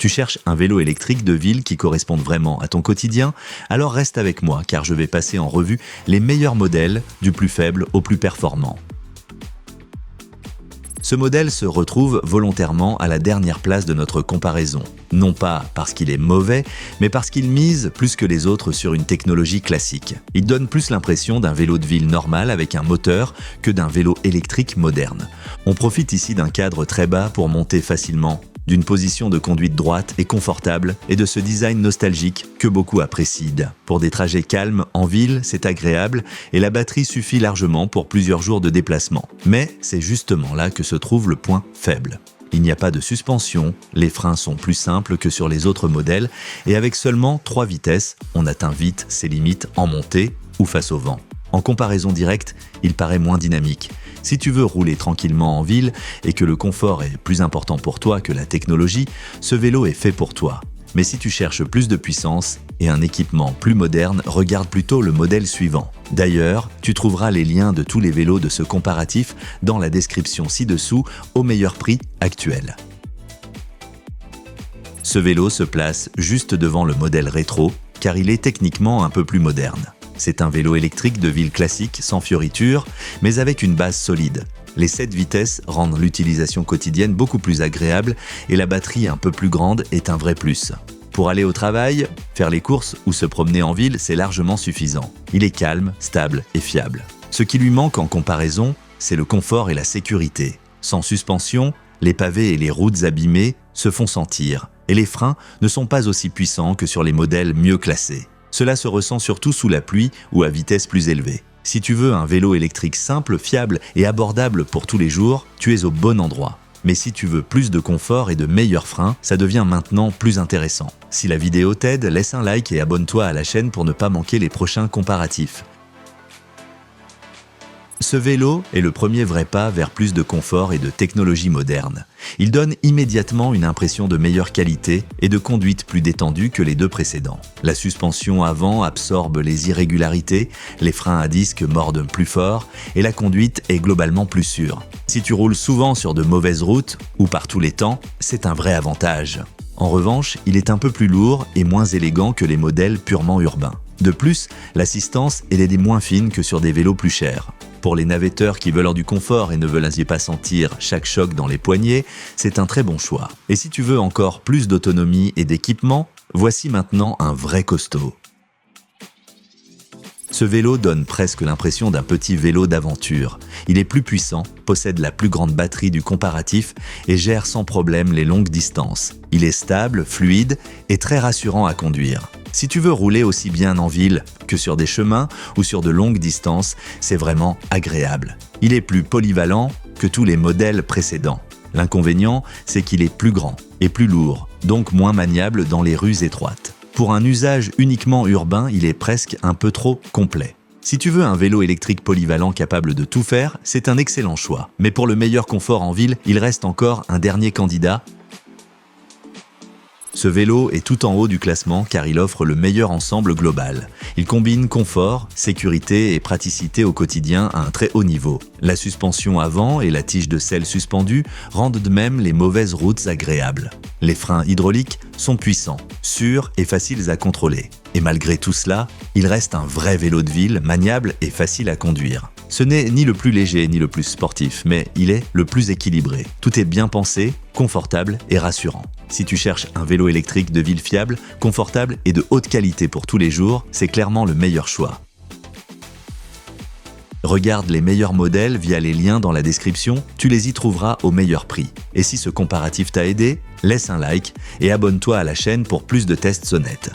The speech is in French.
Tu cherches un vélo électrique de ville qui corresponde vraiment à ton quotidien? Alors reste avec moi car je vais passer en revue les meilleurs modèles, du plus faible au plus performant. Ce modèle se retrouve volontairement à la dernière place de notre comparaison. Non pas parce qu'il est mauvais, mais parce qu'il mise plus que les autres sur une technologie classique. Il donne plus l'impression d'un vélo de ville normal avec un moteur que d'un vélo électrique moderne. On profite ici d'un cadre très bas pour monter facilement, d'une position de conduite droite et confortable et de ce design nostalgique que beaucoup apprécient. Pour des trajets calmes en ville, c'est agréable et la batterie suffit largement pour plusieurs jours de déplacement. Mais c'est justement là que se trouve le point faible. Il n'y a pas de suspension, les freins sont plus simples que sur les autres modèles et avec seulement 3 vitesses, on atteint vite ses limites en montée ou face au vent. En comparaison directe, il paraît moins dynamique. Si tu veux rouler tranquillement en ville et que le confort est plus important pour toi que la technologie, ce vélo est fait pour toi. Mais si tu cherches plus de puissance et un équipement plus moderne, regarde plutôt le modèle suivant. D'ailleurs, tu trouveras les liens de tous les vélos de ce comparatif dans la description ci-dessous au meilleur prix actuel. Ce vélo se place juste devant le modèle rétro car il est techniquement un peu plus moderne. C'est un vélo électrique de ville classique sans fioritures, mais avec une base solide. Les 7 vitesses rendent l'utilisation quotidienne beaucoup plus agréable et la batterie un peu plus grande est un vrai plus. Pour aller au travail, faire les courses ou se promener en ville, c'est largement suffisant. Il est calme, stable et fiable. Ce qui lui manque en comparaison, c'est le confort et la sécurité. Sans suspension, les pavés et les routes abîmées se font sentir, et les freins ne sont pas aussi puissants que sur les modèles mieux classés. Cela se ressent surtout sous la pluie ou à vitesse plus élevée. Si tu veux un vélo électrique simple, fiable et abordable pour tous les jours, tu es au bon endroit. Mais si tu veux plus de confort et de meilleurs freins, ça devient maintenant plus intéressant. Si la vidéo t'aide, laisse un like et abonne-toi à la chaîne pour ne pas manquer les prochains comparatifs. Ce vélo est le premier vrai pas vers plus de confort et de technologie moderne. Il donne immédiatement une impression de meilleure qualité et de conduite plus détendue que les 2 précédents. La suspension avant absorbe les irrégularités, les freins à disque mordent plus fort et la conduite est globalement plus sûre. Si tu roules souvent sur de mauvaises routes ou par tous les temps, c'est un vrai avantage. En revanche, il est un peu plus lourd et moins élégant que les modèles purement urbains. De plus, l'assistance est moins fine que sur des vélos plus chers. Pour les navetteurs qui veulent du confort et ne veulent ainsi pas sentir chaque choc dans les poignets, c'est un très bon choix. Et si tu veux encore plus d'autonomie et d'équipement, voici maintenant un vrai costaud. Ce vélo donne presque l'impression d'un petit vélo d'aventure. Il est plus puissant, possède la plus grande batterie du comparatif et gère sans problème les longues distances. Il est stable, fluide et très rassurant à conduire. Si tu veux rouler aussi bien en ville que sur des chemins ou sur de longues distances, c'est vraiment agréable. Il est plus polyvalent que tous les modèles précédents. L'inconvénient, c'est qu'il est plus grand et plus lourd, donc moins maniable dans les rues étroites. Pour un usage uniquement urbain, il est presque un peu trop complet. Si tu veux un vélo électrique polyvalent capable de tout faire, c'est un excellent choix. Mais pour le meilleur confort en ville, il reste encore un dernier candidat. Ce vélo est tout en haut du classement car il offre le meilleur ensemble global. Il combine confort, sécurité et praticité au quotidien à un très haut niveau. La suspension avant et la tige de selle suspendue rendent de même les mauvaises routes agréables. Les freins hydrauliques sont puissants, sûrs et faciles à contrôler. Et malgré tout cela, il reste un vrai vélo de ville, maniable et facile à conduire. Ce n'est ni le plus léger ni le plus sportif, mais il est le plus équilibré. Tout est bien pensé, confortable et rassurant. Si tu cherches un vélo électrique de ville fiable, confortable et de haute qualité pour tous les jours, c'est clairement le meilleur choix. Regarde les meilleurs modèles via les liens dans la description, tu les y trouveras au meilleur prix. Et si ce comparatif t'a aidé, laisse un like et abonne-toi à la chaîne pour plus de tests honnêtes.